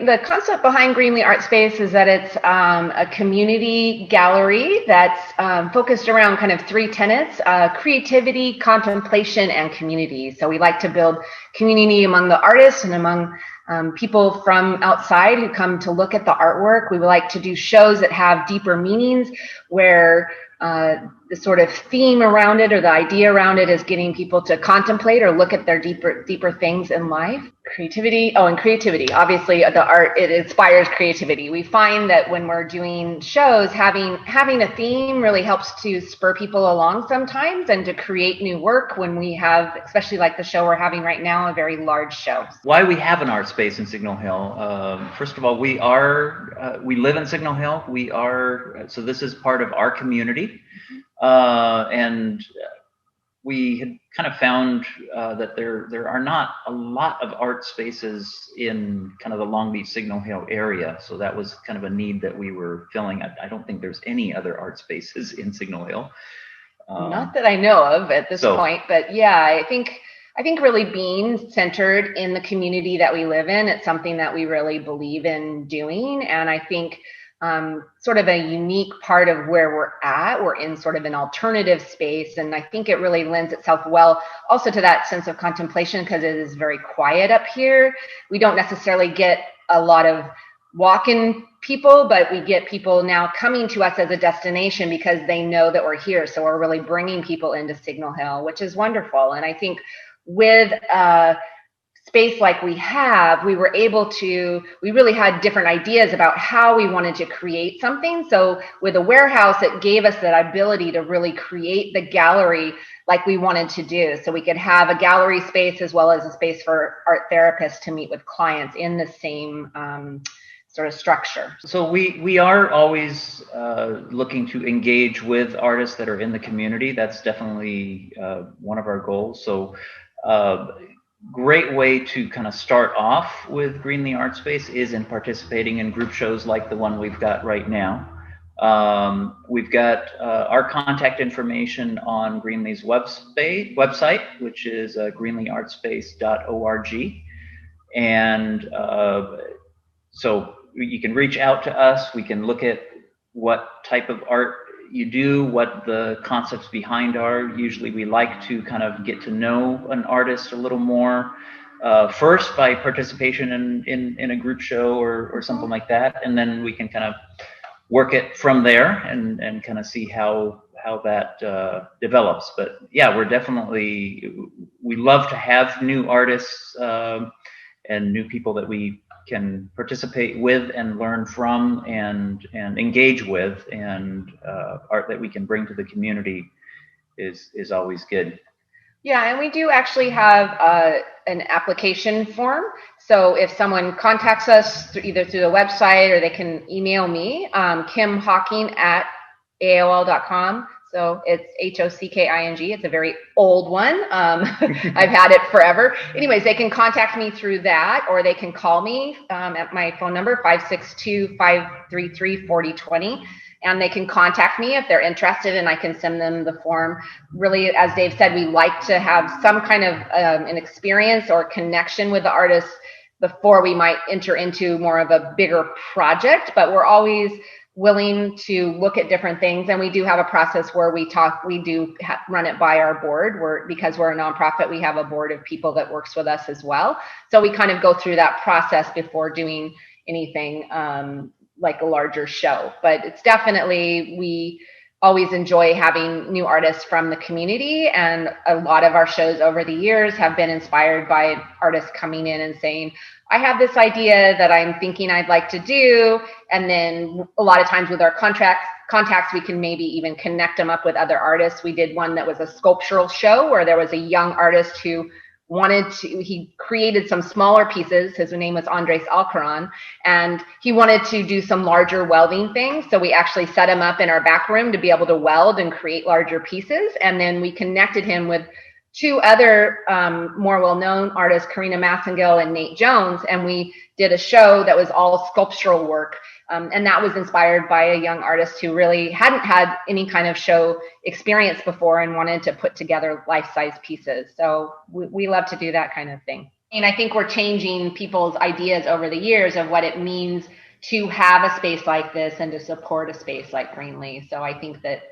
The concept behind Greenly Art Space is that it's a community gallery that's focused around kind of three tenets: creativity, contemplation, and community. So we like to build community among the artists and among people from outside who come to look at the artwork. We would like to do shows that have deeper meanings, where the sort of theme around it or the idea around it is getting people to contemplate or look at their deeper things in life. Creativity. Oh, and creativity. Obviously, the art, it inspires creativity. We find that when we're doing shows, having a theme really helps to spur people along sometimes and to create new work when we have, especially like the show we're having right now, a very large show. Why we have an art space in Signal Hill? First of all, we live in Signal Hill. So this is part of our community. And we had kind of found that there are not a lot of art spaces in kind of the Long Beach Signal Hill area. So that was kind of a need that we were filling. I don't think there's any other art spaces in Signal Hill. Not that I know of at this point, but yeah, I think really being centered in the community that we live in, it's something that we really believe in doing. And I think sort of a unique part of where we're in sort of an alternative space. And I think it really lends itself well also to that sense of contemplation, because it is very quiet up here. We don't necessarily get a lot of walk-in people, but we get people now coming to us as a destination because they know that we're here. So we're really bringing people into Signal Hill, which is wonderful. And I think with space like we have, we really had different ideas about how we wanted to create something. So with a warehouse, it gave us that ability to really create the gallery like we wanted to do. So we could have a gallery space as well as a space for art therapists to meet with clients in the same sort of structure. So we are always looking to engage with artists that are in the community. That's definitely one of our goals. So great way to kind of start off with Greenly Art Space is in participating in group shows like the one we've got right now. We've got our contact information on Greenly's website, which is greenlyartspace.org. And so you can reach out to us. We can look at what type of art you do, what the concepts behind are. Usually we like to kind of get to know an artist a little more first by participation in a group show or something like that, and then we can kind of work it from there and kind of see how that develops. But yeah, we love to have new artists and new people that we can participate with and learn from and engage with, and art that we can bring to the community is always good. Yeah, and we do actually have an application form. So if someone contacts us either through the website or they can email me, kimhocking@aol.com. So it's HOCKING. It's a very old one. I've had it forever. Anyways, they can contact me through that, or they can call me at my phone number, 562-533-4020. And they can contact me if they're interested, and I can send them the form. Really, as Dave said, we like to have some kind of an experience or connection with the artist before we might enter into more of a bigger project. But we're always willing to look at different things, and we do have a process where we run it by our board. Because we're a nonprofit, we have a board of people that works with us as well. So we kind of go through that process before doing anything like a larger show. But it's definitely, we always enjoy having new artists from the community, and a lot of our shows over the years have been inspired by artists coming in and saying, I have this idea that I'm thinking I'd like to do. And then a lot of times with our contacts, we can maybe even connect them up with other artists. We did one that was a sculptural show where there was a young artist who he created some smaller pieces. His name was Andres Alcaran, and he wanted to do some larger welding things. So we actually set him up in our back room to be able to weld and create larger pieces. And then we connected him with two other more well-known artists, Karina Massengill and Nate Jones, and we did a show that was all sculptural work. And that was inspired by a young artist who really hadn't had any kind of show experience before and wanted to put together life-size pieces. So we love to do that kind of thing. I think we're changing people's ideas over the years of what it means to have a space like this and to support a space like Greenlee. So I think that,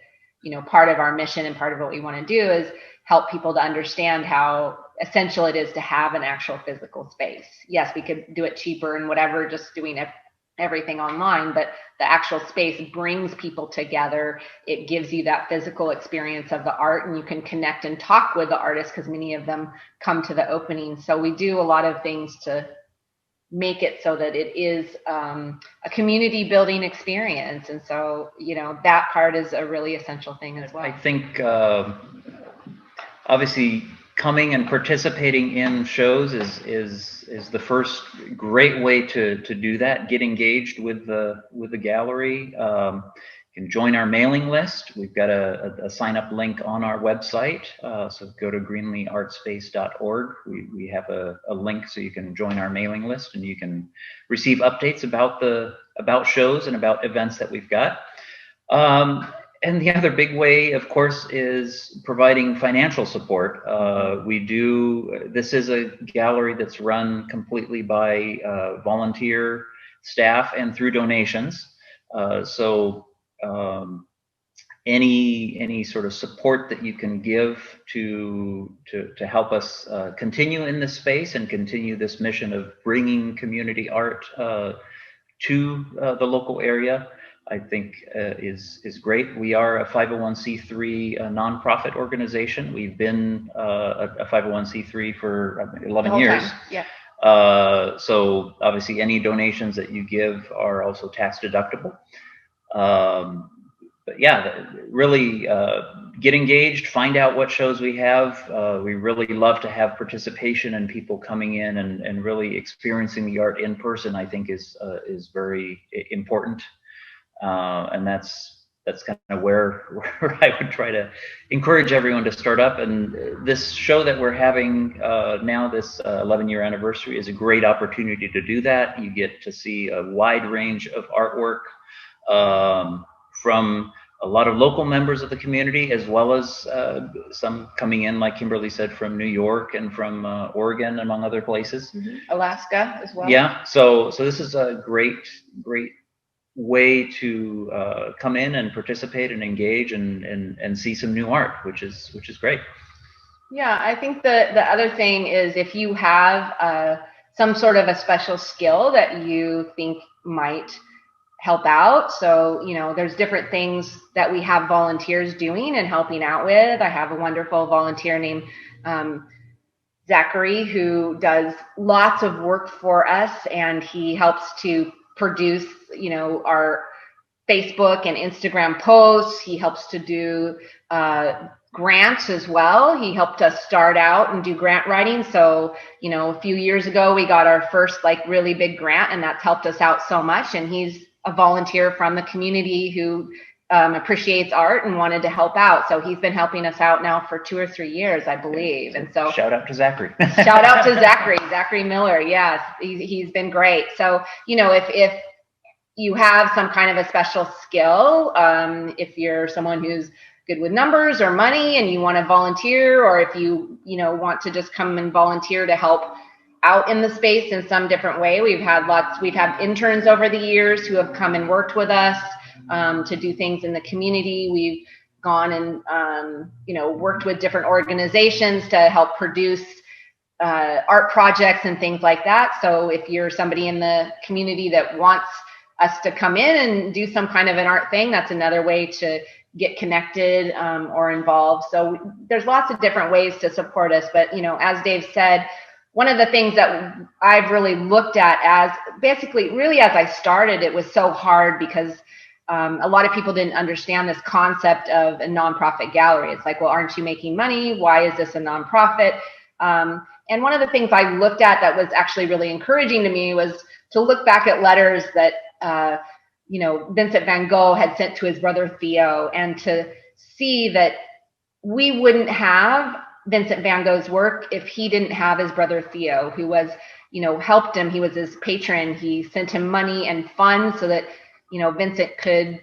part of our mission and part of what we want to do is help people to understand how essential it is to have an actual physical space. Yes, we could do it cheaper and whatever, just doing everything online, but the actual space brings people together. It gives you that physical experience of the art, and you can connect and talk with the artists because many of them come to the opening. So we do a lot of things to make it so that it is a community building experience. And so, that part is a really essential thing as well. I think obviously coming and participating in shows is the first great way to do that. Get engaged with the gallery. You can join our mailing list. We've got a sign up link on our website. So go to greenleeartspace.org. We have a link so you can join our mailing list and you can receive updates about shows and about events that we've got. And the other big way, of course, is providing financial support. This is a gallery that's run completely by volunteer staff and through donations. So any sort of support that you can give to help us continue in this space and continue this mission of bringing community art to the local area, I think is great. We are a 501c3 nonprofit organization. We've been a 501c3 for 11 years. Yeah. So obviously any donations that you give are also tax deductible. But yeah, really get engaged, find out what shows we have. We really love to have participation and people coming in and really experiencing the art in person, I think is very important. And that's kind of where I would try to encourage everyone to start up. And this show that we're having now, this 11-year anniversary, is a great opportunity to do that. You get to see a wide range of artwork from a lot of local members of the community, as well as some coming in, like Kimberly said, from New York and from Oregon, among other places. Mm-hmm. Alaska as well. Yeah, so this is a great way to come in and participate and engage and see some new art, which is great. Yeah, I think the other thing is if you have some sort of a special skill that you think might help out. So, there's different things that we have volunteers doing and helping out with. I have a wonderful volunteer named Zachary who does lots of work for us, and he helps to produce, our Facebook and Instagram posts. He helps to do grants as well. He helped us start out and do grant writing. So, a few years ago, we got our first really big grant, and that's helped us out so much. And he's a volunteer from the community who appreciates art and wanted to help out. So he's been helping us out now for 2 or 3 years, I believe. And so shout out to Zachary. Shout out to Zachary Miller. Yes, he's been great. So, if you have some kind of a special skill, if you're someone who's good with numbers or money and you want to volunteer, or if you want to just come and volunteer to help out in the space in some different way. We've had interns over the years who have come and worked with us to do things in the community. We've gone and worked with different organizations to help produce art projects and things like that. So if you're somebody in the community that wants us to come in and do some kind of an art thing, that's another way to get connected or involved. So there's lots of different ways to support us. But, as Dave said, one of the things that I've really looked at as I started, it was so hard because a lot of people didn't understand this concept of a nonprofit gallery. It's like, well, aren't you making money? Why is this a nonprofit? And one of the things I looked at that was actually really encouraging to me was to look back at letters that, Vincent van Gogh had sent to his brother Theo, and to see that we wouldn't have Vincent van Gogh's work if he didn't have his brother Theo, who was, helped him. He was his patron. He sent him money and funds so that, Vincent could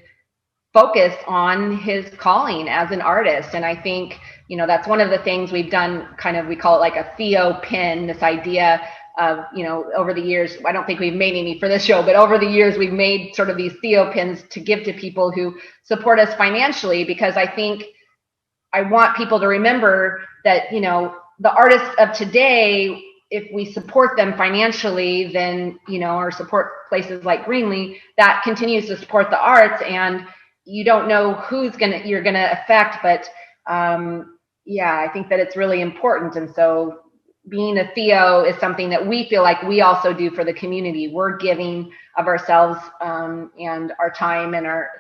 focus on his calling as an artist. And I think, that's one of the things we've done, kind of, we call it like a Theo pin, this idea of, over the years, I don't think we've made any for this show, but over the years, we've made sort of these Theo pins to give to people who support us financially, because I think I want people to remember that, the artists of today, if we support them financially, then, or support places like Greenlee, that continues to support the arts, and you don't know who's you're gonna affect, but I think that it's really important. And so being a Theo is something that we feel like we also do for the community. We're giving of ourselves and our time and our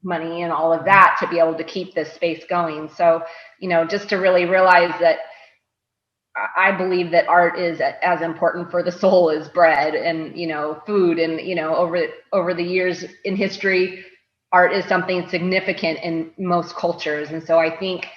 money and all of that to be able to keep this space going. So, just to really realize that I believe that art is as important for the soul as bread and, food. And, over the years in history, art is something significant in most cultures. And so I think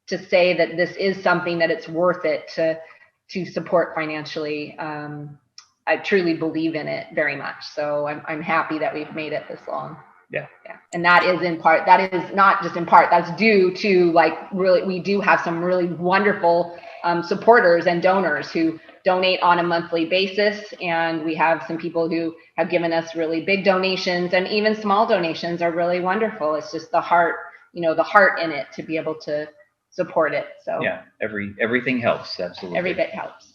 to say that this is something that it's worth it to support financially, I truly believe in it very much. So I'm happy that we've made it this long. Yeah. And that is in part, that is not just in part, that's due to, like, really, we do have some really wonderful supporters and donors who donate on a monthly basis. And we have some people who have given us really big donations, and even small donations are really wonderful. It's just the heart, the heart in it to be able to support it. So yeah, everything helps. Absolutely. Every bit helps.